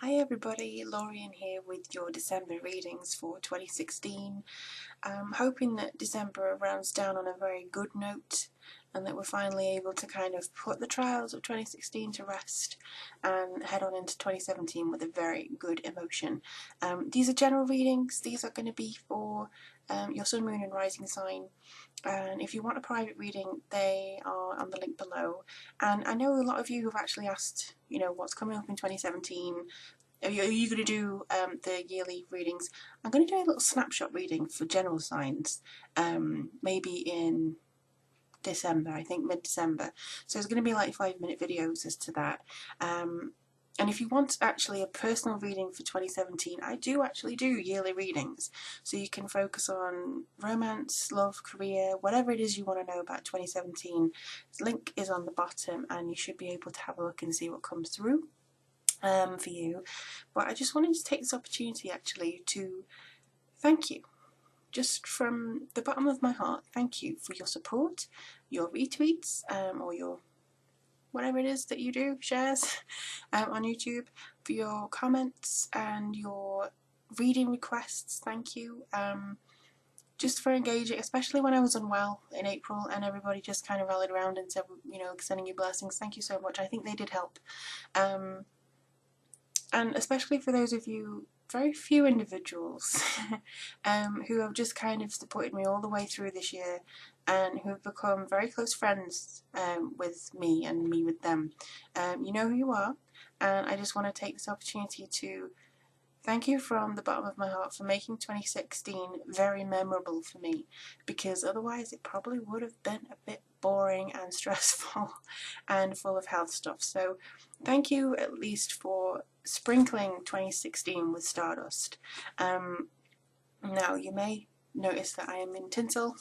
Hi everybody, Lorien here with your December readings for 2016. I'm hoping that December rounds down on a very good note and that we're finally able to kind of put the trials of 2016 to rest and head on into 2017 with a very good emotion. These are general readings. These are going to be for your sun, moon and rising sign. And if you want a private reading, they are on the link below. And I know a lot of you have actually asked, what's coming up in 2017. Are you going to do the yearly readings? I'm going to do a little snapshot reading for general signs, maybe in December, I think mid-December. So it's going to be like 5-minute videos as to that. And if you want actually a personal reading for 2017, I do actually do yearly readings. So you can focus on romance, love, career, whatever it is you want to know about 2017. The link is on the bottom and you should be able to have a look and see what comes through for you. But I just wanted to take this opportunity actually to thank you. Just from the bottom of my heart, thank you for your support, your retweets, or your whatever it is that you do, shares on YouTube, for your comments and your reading requests. Thank you. Just for engaging, especially when I was unwell in April and everybody just kind of rallied around and said, sending you blessings. Thank you so much. I think they did help. And especially for those of you, very few individuals who have just kind of supported me all the way through this year and who have become very close friends with me and me with them. You know who you are, and I just want to take this opportunity to thank you from the bottom of my heart for making 2016 very memorable for me, because otherwise it probably would have been a bit boring and stressful and full of health stuff. So thank you at least for sprinkling 2016 with stardust. Now you may notice that I am in tinsel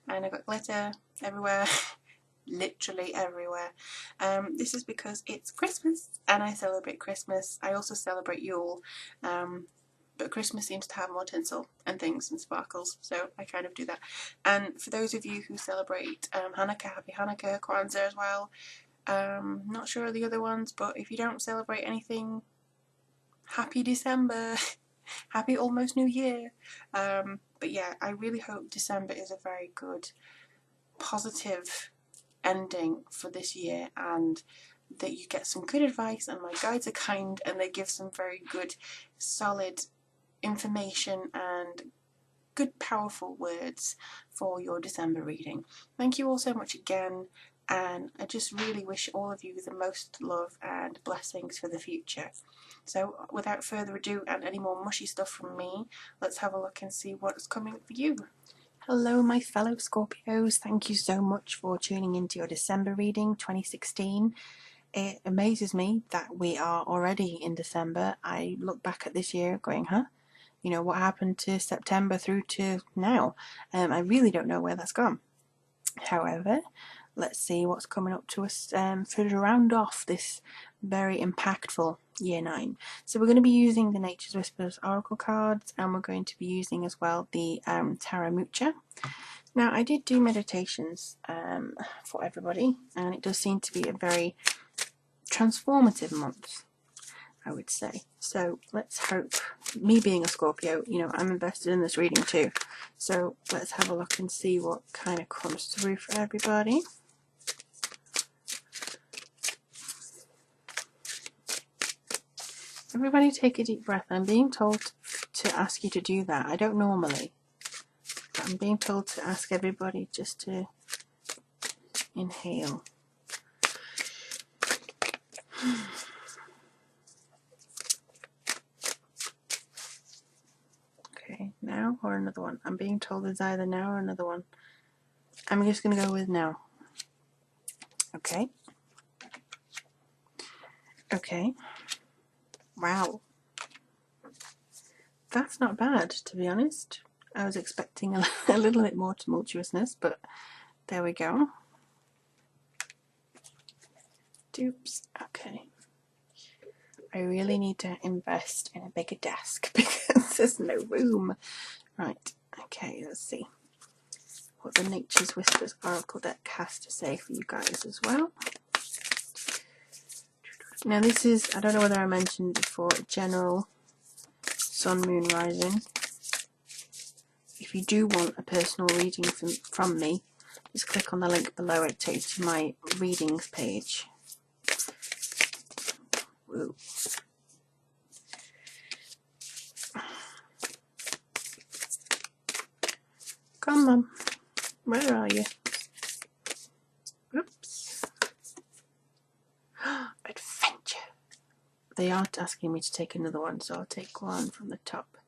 and I've got glitter everywhere. Literally everywhere. This is because it's Christmas and I celebrate Christmas. I also celebrate Yule, but Christmas seems to have more tinsel and things and sparkles, so I kind of do that. And for those of you who celebrate Hanukkah, happy Hanukkah, Kwanzaa as well. Not sure of the other ones, but if you don't celebrate anything, happy December. Happy almost New Year. But yeah, I really hope December is a very good, positive ending for this year, and that you get some good advice and my guides are kind and they give some very good solid information and good powerful words for your December reading. Thank you all so much again, and I just really wish all of you the most love and blessings for the future. So without further ado and any more mushy stuff from me, let's have a look and see what's coming for you. Hello my fellow Scorpios, thank you so much for tuning into your December reading 2016. It amazes me that we are already in December. I look back at this year going, what happened to September through to now? I really don't know where that's gone. However, let's see what's coming up to us to round off this very impactful year 9. So we're going to be using the Nature's Whispers Oracle cards, and we're going to be using as well the Tarot Mucha. Now, I did do meditations for everybody, and it does seem to be a very transformative month, I would say. So let's hope, me being a Scorpio, I'm invested in this reading too. So let's have a look and see what kind of comes through for everybody. Everybody take a deep breath. I'm being told to ask you to do that. I don't normally, but I'm being told to ask everybody just to inhale. Okay, now or another one? I'm being told it's either now or another one. I'm just going to go with now. Okay. Okay. Wow. That's not bad, to be honest. I was expecting a little bit more tumultuousness, but there we go. Dupes. Okay. I really need to invest in a bigger desk because there's no room. Right. Okay, let's see what the Nature's Whispers Oracle deck has to say for you guys as well. Now this is, I don't know whether I mentioned before, general sun, moon, rising. If you do want a personal reading from me, just click on the link below. It takes you to my readings page. Woo. Come on, where are you? Oops. Adventure. They are asking me to take another one, so I'll take one from the top.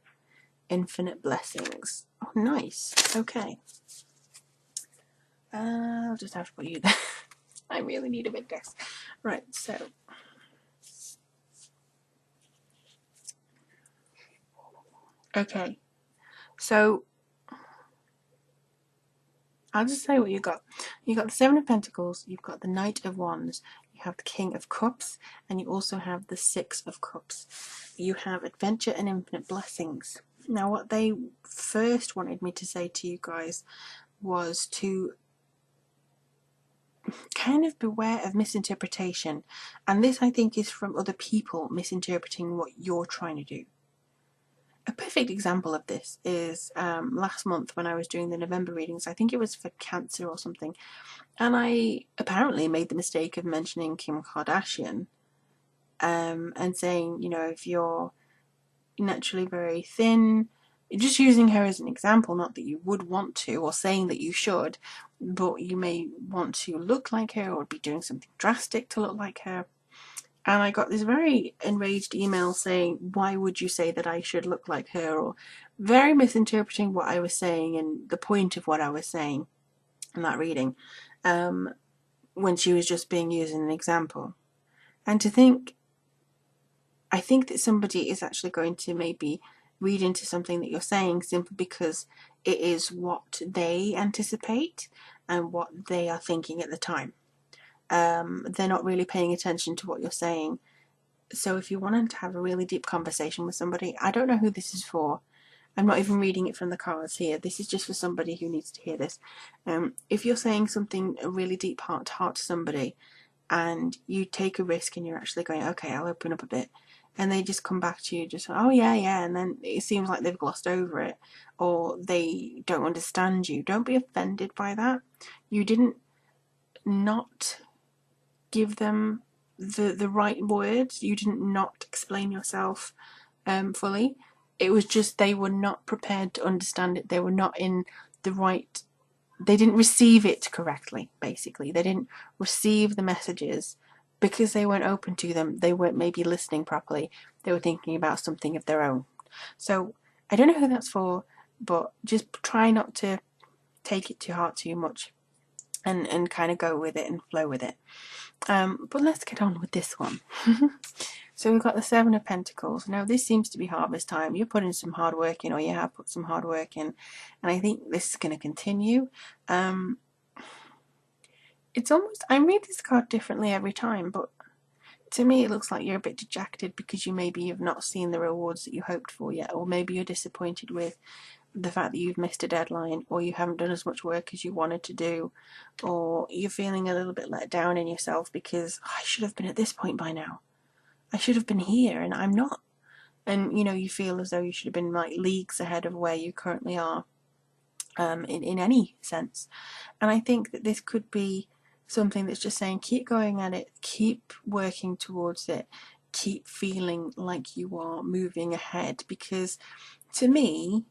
Infinite blessings. Oh, nice. Okay. I'll just have to put you there. I really need a big desk. Right, so. Okay. So, I'll just say what you got. You got the Seven of Pentacles, you've got the Knight of Wands, you have the King of Cups, and you also have the Six of Cups. You have adventure and infinite blessings. Now, what they first wanted me to say to you guys was to kind of beware of misinterpretation. And this, I think, is from other people misinterpreting what you're trying to do. A perfect example of this is last month when I was doing the November readings. I think it was for Cancer or something. And I apparently made the mistake of mentioning Kim Kardashian and saying, you know, if you're naturally very thin, just using her as an example, not that you would want to, or saying that you should, but you may want to look like her or be doing something drastic to look like her. And I got this very enraged email saying, why would you say that I should look like her? Or very misinterpreting what I was saying and the point of what I was saying in that reading, when she was just being used as an example. And to think, I think that somebody is actually going to maybe read into something that you're saying simply because it is what they anticipate and what they are thinking at the time. They're not really paying attention to what you're saying. So if you wanted to have a really deep conversation with somebody, I don't know who this is for. I'm not even reading it from the cards here. This is just for somebody who needs to hear this. If you're saying something a really deep heart to heart to somebody and you take a risk and you're actually going, okay, I'll open up a bit, and they just come back to you just, oh yeah, and then it seems like they've glossed over it or they don't understand you. Don't be offended by that. You didn't not give them the right words. You didn't not explain yourself fully. It was just they were not prepared to understand it. They were not in the right, they didn't receive it correctly, basically. They didn't receive the messages because they weren't open to them. They weren't maybe listening properly. They were thinking about something of their own. So I don't know who that's for, but just try not to take it to heart too much and kind of go with it and flow with it. But let's get on with this one. So we've got the Seven of Pentacles. Now this seems to be harvest time. You're putting some hard work in, or you have put some hard work in, and I think this is going to continue. It's almost, I read this card differently every time, but to me it looks like you're a bit dejected because you maybe have not seen the rewards that you hoped for yet, or maybe you're disappointed with the fact that you've missed a deadline, or you haven't done as much work as you wanted to do, or you're feeling a little bit let down in yourself because I should have been at this point by now. I should have been here and I'm not. And you know, you feel as though you should have been like leagues ahead of where you currently are, in any sense. And I think that this could be something that's just saying keep going at it, keep working towards it, keep feeling like you are moving ahead, because to me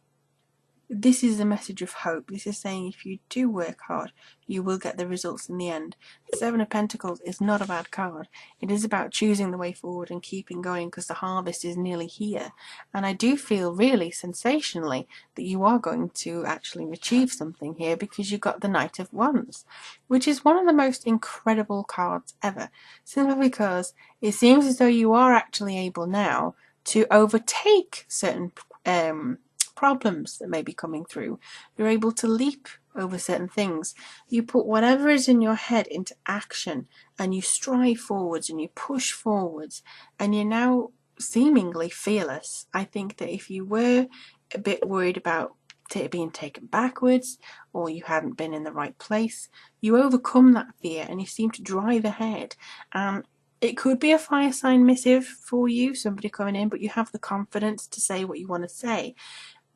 this is a message of hope. This is saying if you do work hard, you will get the results in the end. The Seven of Pentacles is not a bad card. It is about choosing the way forward and keeping going because the harvest is nearly here. And I do feel really sensationally that you are going to actually achieve something here because you got the Knight of Wands, which is one of the most incredible cards ever. Simply because it seems as though you are actually able now to overtake certain problems that may be coming through. You're able to leap over certain things. You put whatever is in your head into action and you strive forwards and you push forwards and you're now seemingly fearless. I think that if you were a bit worried about being taken backwards or you hadn't been in the right place, you overcome that fear and you seem to drive ahead. It could be a fire sign missive for you, somebody coming in, but you have the confidence to say what you want to say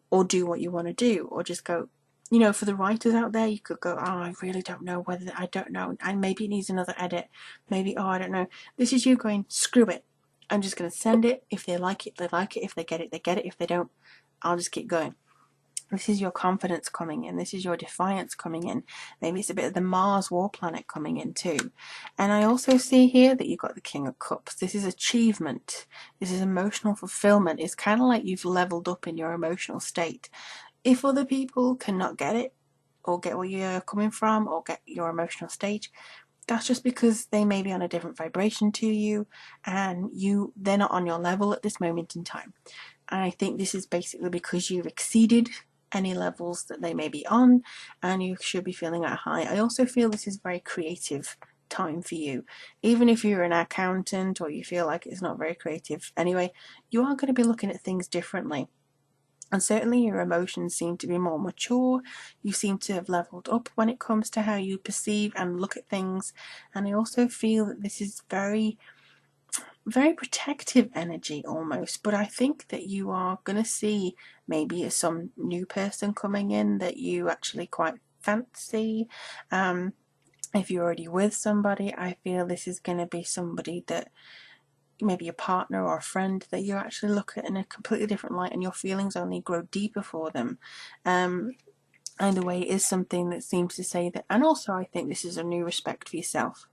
or do what you want to do, or just go, you know, for the writers out there, you could go, oh, I really don't know whether, I don't know, and maybe it needs another edit, maybe, oh, I don't know. This is you going, screw it, I'm just going to send it. If they like it, they like it. If they get it, they get it. If they don't, I'll just keep going. This is your confidence coming in. This is your defiance coming in. Maybe it's a bit of the Mars war planet coming in too. And I also see here that you've got the King of Cups. This is achievement. This is emotional fulfillment. It's kind of like you've leveled up in your emotional state. If other people cannot get it, or get where you're coming from, or get your emotional stage, that's just because they may be on a different vibration to you, and they're not on your level at this moment in time. And I think this is basically because you've exceeded any levels that they may be on, and you should be feeling at a high. I also feel this is very creative time for you. Even if you're an accountant or you feel like it's not very creative anyway, you are going to be looking at things differently. And certainly your emotions seem to be more mature. You seem to have leveled up when it comes to how you perceive and look at things. And I also feel that this is very protective energy almost, but I think that you are going to see maybe some new person coming in that you actually quite fancy. If you're already with somebody, I feel this is going to be somebody that maybe a partner or a friend that you actually look at in a completely different light, and your feelings only grow deeper for them. Either way, it is something that seems to say that. And also I think this is a new respect for yourself.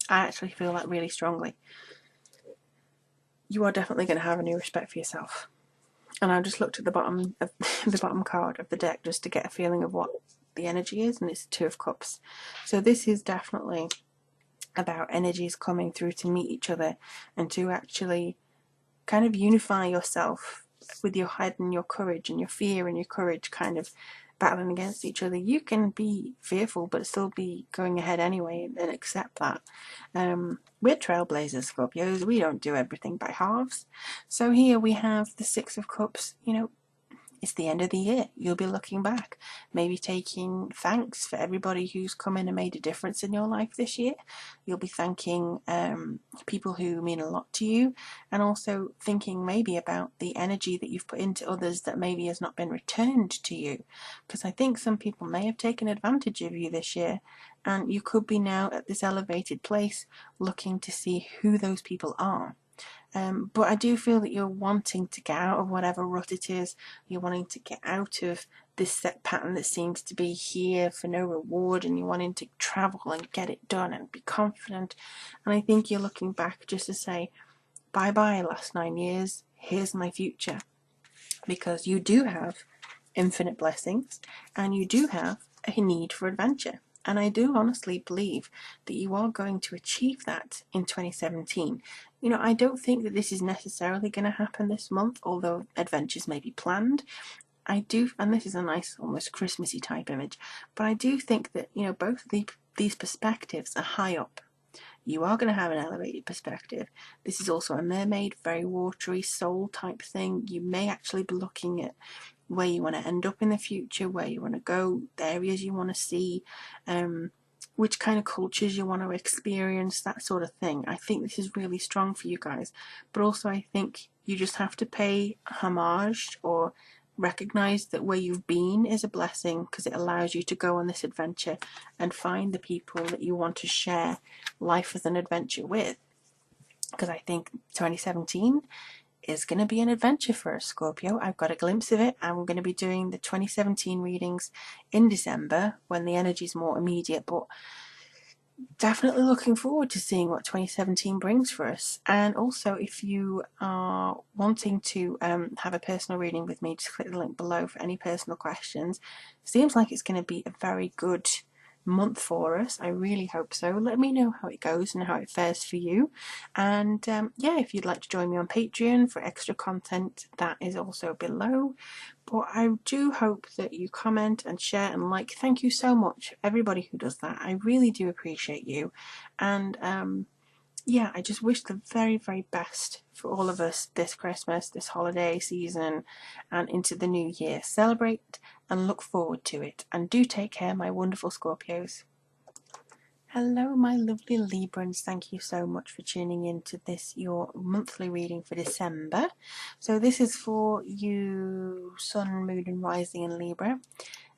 I actually feel that really strongly. You are definitely going to have a new respect for yourself. And I just looked at the bottom of the bottom card of the deck just to get a feeling of what the energy is, and it's the Two of Cups. So this is definitely about energies coming through to meet each other and to actually kind of unify yourself with your head and your courage, and your fear and your courage kind of battling against each other. You can be fearful but still be going ahead anyway and accept that. We're trailblazers, Scorpios. We don't do everything by halves. So here we have the Six of Cups. You know, it's the end of the year. You'll be looking back, maybe taking thanks for everybody who's come in and made a difference in your life this year. You'll be thanking people who mean a lot to you, and also thinking maybe about the energy that you've put into others that maybe has not been returned to you. Because I think some people may have taken advantage of you this year, and you could be now at this elevated place looking to see who those people are. But I do feel that you're wanting to get out of whatever rut it is. You're wanting to get out of this set pattern that seems to be here for no reward, and you're wanting to travel and get it done and be confident. And I think you're looking back just to say, bye-bye last 9 years, here's my future. Because you do have infinite blessings, and you do have a need for adventure. And I do honestly believe that you are going to achieve that in 2017. You know, I don't think that this is necessarily going to happen this month, although adventures may be planned. I do, and this is a nice, almost Christmassy type image, but I do think that, you know, both of these perspectives are high up. You are going to have an elevated perspective. This is also a mermaid, very watery soul type thing. You may actually be looking at where you want to end up in the future, where you want to go, the areas you want to see, which kind of cultures you want to experience, that sort of thing. I think this is really strong for you guys. But also I think you just have to pay homage or recognize that where you've been is a blessing, because it allows you to go on this adventure and find the people that you want to share life as an adventure with. Because I think 2017 is going to be an adventure for us, Scorpio. I've got a glimpse of it. I'm going to be doing the 2017 readings in December when the energy is more immediate, but definitely looking forward to seeing what 2017 brings for us. And also, if you are wanting to have a personal reading with me, just click the link below for any personal questions. Seems like it's going to be a very good month for us. I really hope so. Let me know how it goes and how it fares for you. And yeah, if you'd like to join me on Patreon for extra content, that is also below. But I do hope that you comment and share and like. Thank you so much, everybody who does that. I really do appreciate you. And yeah, I just wish the very, very best for all of us this Christmas, this holiday season, and into the new year. Celebrate and look forward to it. And do take care, my wonderful Scorpios. Hello my lovely Librans, thank you so much for tuning in to this, your monthly reading for December. So this is for you Sun, Moon and Rising in Libra.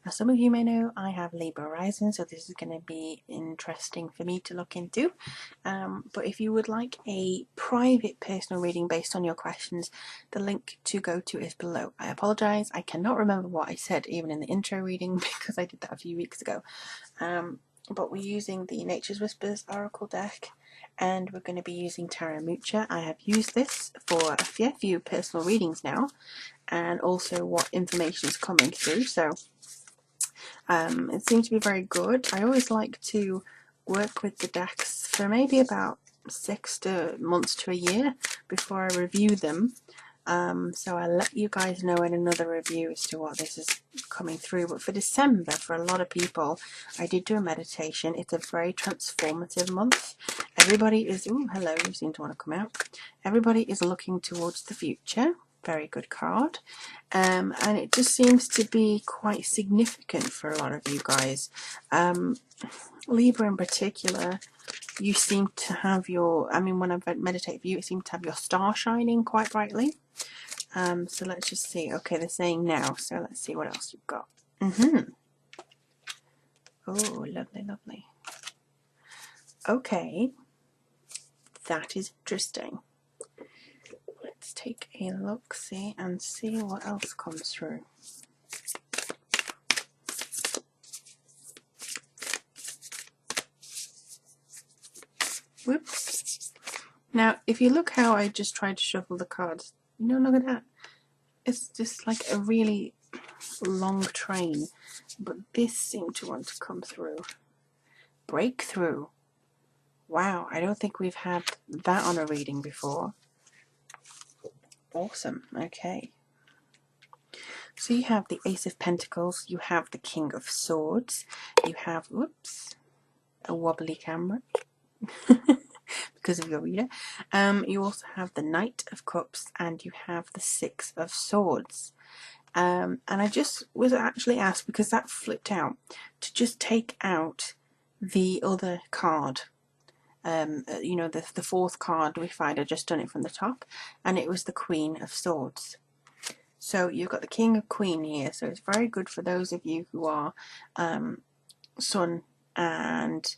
Now some of you may know I have Libra Rising, so this is going to be interesting for me to look into. But if you would like a private personal reading based on your questions, the link to go to is below. I apologise, I cannot remember what I said even in the intro reading because I did that a few weeks ago. But we're using the Nature's Whispers Oracle deck, and we're going to be using Tarot Mucha. I have used this for a few personal readings now, and also what information is coming through, so it seems to be very good. I always like to work with the decks for maybe about 6 months to a year before I review them. So I'll let you guys know in another review as to what this is coming through. But for December, for a lot of people, I did do a meditation. It's a very transformative month. Everybody is, ooh, hello, you seem to want to come out. Everybody is looking towards the future. Very good card. And it just seems to be quite significant for a lot of you guys. Libra in particular, you seem to have your, I mean, when I meditate for you, it seems to have your star shining quite brightly. So let's just see. Okay, they're saying now, so let's see what else you've got. Oh, lovely, lovely. Okay, that is interesting. Let's take a look, see, and see what else comes through. Whoops. Now, if you look how I just tried to shuffle the cards, look at that. It's just like a really long train, but this seemed to want to come through. Breakthrough. Wow, I don't think we've had that on a reading before. Awesome. Okay. So you have the Ace of Pentacles, you have the King of Swords, you have, whoops, a wobbly camera because of your reader. You also have the Knight of Cups and you have the Six of Swords. And I just was actually asked, because that flipped out, to just take out the other card. The fourth card we find, I just done it from the top, and it was the Queen of Swords. So you've got the King of Queen here, so it's very good for those of you who are Sun and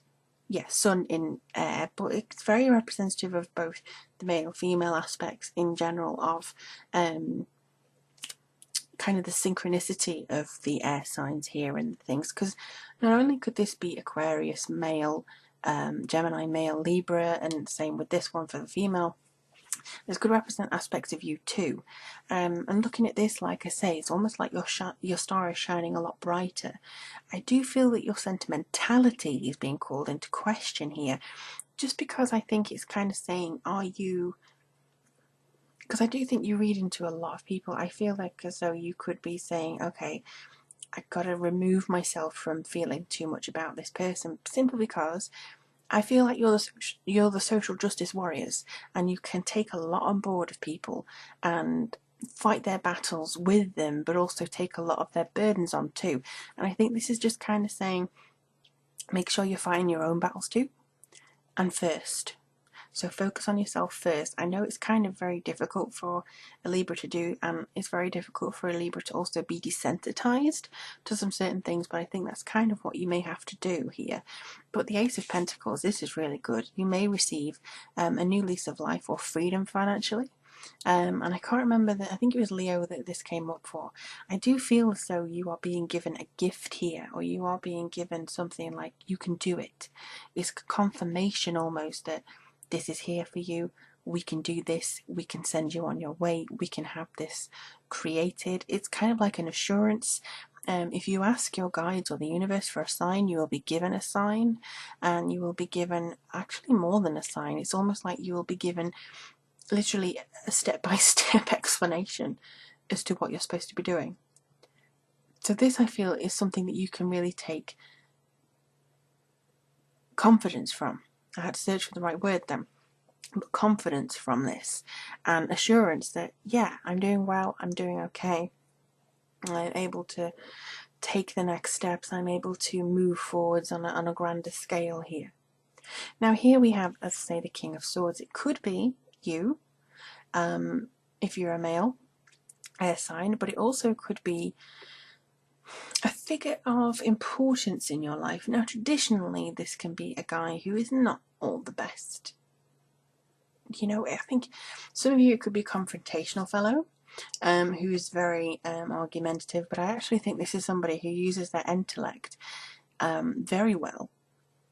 Sun in air, but it's very representative of both the male and female aspects in general of kind of the synchronicity of the air signs here and things, because not only could this be Aquarius male, Gemini male, Libra, and same with this one for the female, this could represent aspects of you too. And looking at this, like I say, it's almost like your star is shining a lot brighter. I do feel that your sentimentality is being called into question here, just because I think it's kind of saying, are you, because I do think you read into a lot of people. I feel like as though you could be saying, okay, I've got to remove myself from feeling too much about this person, simply because I feel like you're the social justice warriors, and you can take a lot on board of people and fight their battles with them, but also take a lot of their burdens on too. And I think this is just kind of saying, make sure you're fighting your own battles too, and first. So focus on yourself first. I know it's kind of very difficult for a Libra to do, and it's very difficult for a Libra to also be desensitized to some certain things, but I think that's kind of what you may have to do here. But the Ace of Pentacles, this is really good. You may receive a new lease of life or freedom financially. And I can't remember that, I think it was Leo that this came up for. I do feel as though you are being given a gift here, or you are being given something like you can do it. It's confirmation almost that this is here for you, we can do this, we can send you on your way, we can have this created. It's kind of like an assurance. If you ask your guides or the universe for a sign, you will be given a sign, and you will be given actually more than a sign. It's almost like you will be given literally a step-by-step explanation as to what you're supposed to be doing. So this, I feel, is something that you can really take confidence from. I had to search for the right word then. But confidence from this, and assurance that, yeah, I'm doing well, I'm doing okay, I'm able to take the next steps, I'm able to move forwards on a grander scale here. Now here we have, let's say, the King of Swords. It could be you, if you're a male air sign, but it also could be a figure of importance in your life. Now traditionally this can be a guy who is not all the best. You know, I think some of you, it could be a confrontational fellow who is very argumentative, but I actually think this is somebody who uses their intellect very well,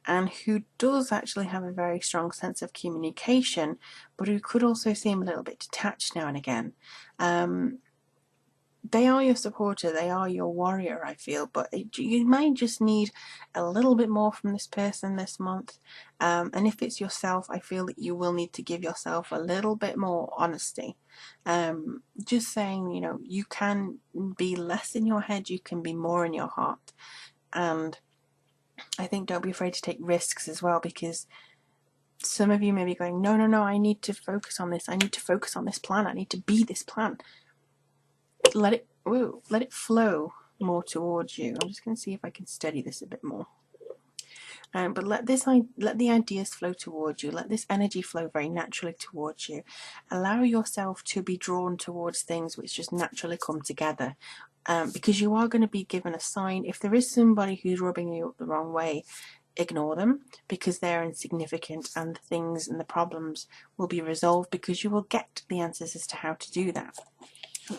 and who does actually have a very strong sense of communication, but who could also seem a little bit detached now and again. They are your supporter, they are your warrior, I feel, but you might just need a little bit more from this person this month. And if it's yourself, I feel that you will need to give yourself a little bit more honesty. Just saying, you know, you can be less in your head, you can be more in your heart. And I think don't be afraid to take risks as well, because some of you may be going, no, I need to focus on this, I need to focus on this plan, I need to be this plan. Let it flow more towards you. I'm just going to see if I can study this a bit more. But let the ideas flow towards you. Let this energy flow very naturally towards you. Allow yourself to be drawn towards things which just naturally come together. Because you are going to be given a sign. If there is somebody who's rubbing you up the wrong way, ignore them, because they're insignificant, and the things and the problems will be resolved because you will get the answers as to how to do that.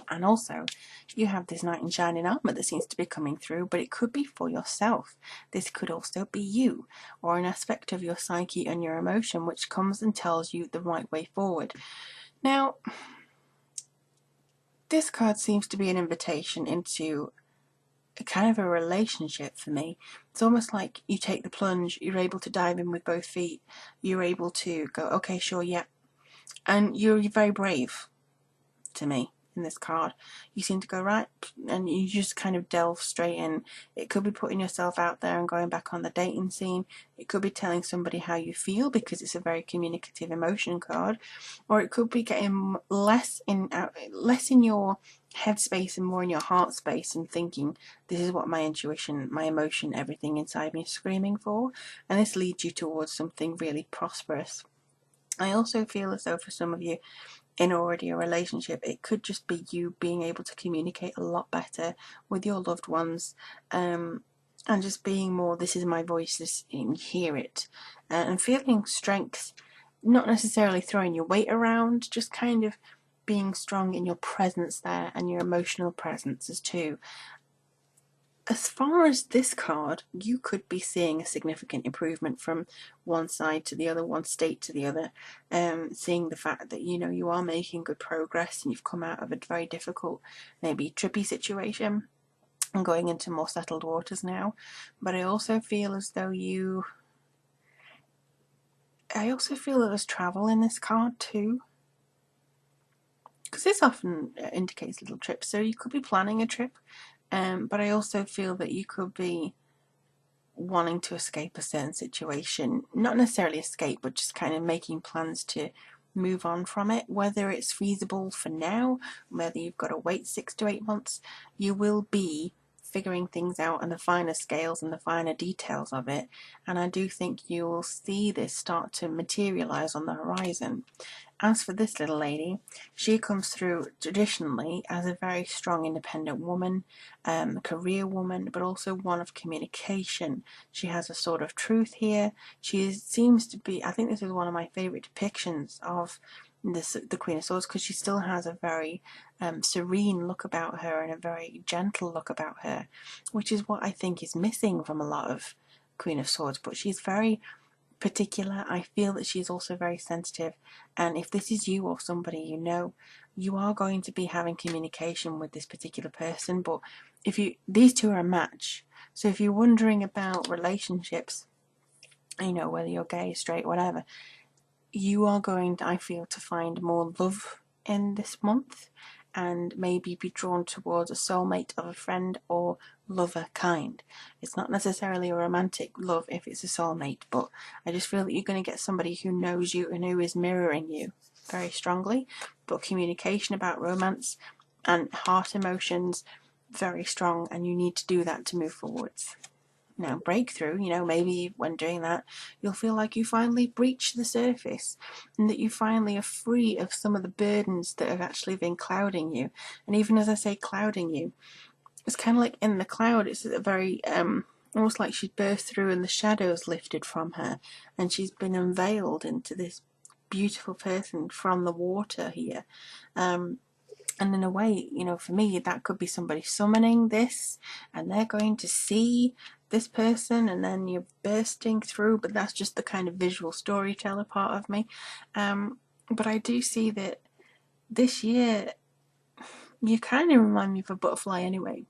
And also, you have this knight in shining armor that seems to be coming through, but it could be for yourself. This could also be you, or an aspect of your psyche and your emotion which comes and tells you the right way forward. Now, this card seems to be an invitation into a kind of a relationship for me. It's almost like you take the plunge, you're able to dive in with both feet, you're able to go, okay, sure, yeah, and you're very brave to me. In this card, you seem to go right, and you just kind of delve straight in. It could be putting yourself out there and going back on the dating scene. It could be telling somebody how you feel, because it's a very communicative emotion card, or it could be getting less in your headspace and more in your heart space, and thinking, this is what my intuition, my emotion, everything inside me is screaming for, and this leads you towards something really prosperous. I also feel as though for some of you in already a relationship, it could just be you being able to communicate a lot better with your loved ones, and just being more, this is my voice, this, hear it, and feeling strength, not necessarily throwing your weight around, just kind of being strong in your presence there, and your emotional presence as too. As far as this card, you could be seeing a significant improvement from one side to the other, one state to the other, seeing the fact that, you know, you are making good progress and you've come out of a very difficult, maybe trippy situation and going into more settled waters now. But I also feel as though that there's travel in this card too, because this often indicates little trips, so you could be planning a trip. But I also feel that you could be wanting to escape a certain situation, not necessarily escape, but just kind of making plans to move on from it. Whether it's feasible for now, whether you've got to wait 6 to 8 months, you will be figuring things out and the finer scales and the finer details of it. And I do think you will see this start to materialize on the horizon. As for this little lady, she comes through traditionally as a very strong independent woman, career woman, but also one of communication. She has a sort of truth here. She seems to be, I think this is one of my favourite depictions of the Queen of Swords, because she still has a very serene look about her and a very gentle look about her, which is what I think is missing from a lot of Queen of Swords. But she's very particular. I feel that she's also very sensitive, and if this is you or somebody you know, you are going to be having communication with this particular person. But these two are a match, so if you're wondering about relationships, you know, whether you're gay, straight, whatever, you are going to, I feel, to find more love in this month, and maybe be drawn towards a soulmate of a friend or lover kind. It's not necessarily a romantic love if it's a soulmate, but I just feel that you're going to get somebody who knows you and who is mirroring you very strongly. But communication about romance and heart emotions, very strong, and you need to do that to move forwards. breakthrough. Maybe when doing that, you'll feel like you finally breached the surface, and that you finally are free of some of the burdens that have actually been clouding you. And even as I say clouding you, it's kind of like in the cloud, it's a very almost like she's burst through and the shadows lifted from her, and she's been unveiled into this beautiful person from the water here. And in a way, for me, that could be somebody summoning this, and they're going to see this person, and then you're bursting through, but that's just the kind of visual storyteller part of me. But I do see that this year, you kind of remind me of a butterfly anyway.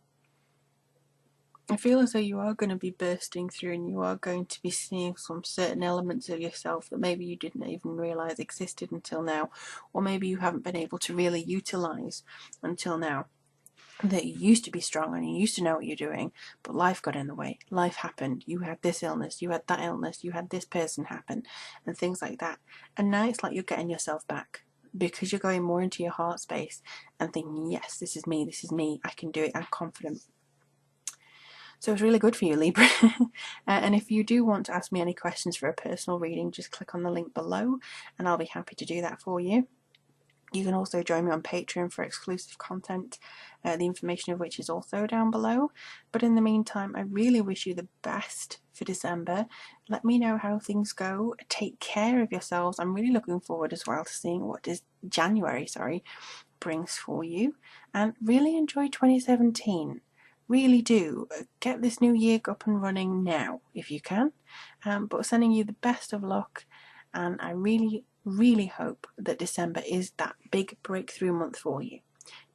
I feel as though you are going to be bursting through, and you are going to be seeing some certain elements of yourself that maybe you didn't even realise existed until now, or maybe you haven't been able to really utilise until now. That you used to be strong and you used to know what you're doing, but life got in the way. Life happened. You had this illness, you had that illness, you had this person happen, and things like that. And now it's like you're getting yourself back, because you're going more into your heart space and thinking, yes, this is me, I can do it, I'm confident. So it's really good for you, Libra. And if you do want to ask me any questions for a personal reading, just click on the link below and I'll be happy to do that for you. You can also join me on Patreon for exclusive content, the information of which is also down below. But in the meantime, I really wish you the best for December. Let me know how things go. Take care of yourselves. I'm really looking forward as well to seeing what January brings for you. And really enjoy 2017. Really do. Get this new year up and running now, if you can. But sending you the best of luck, and I really hope that December is that big breakthrough month for you.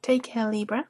Take care, Libra.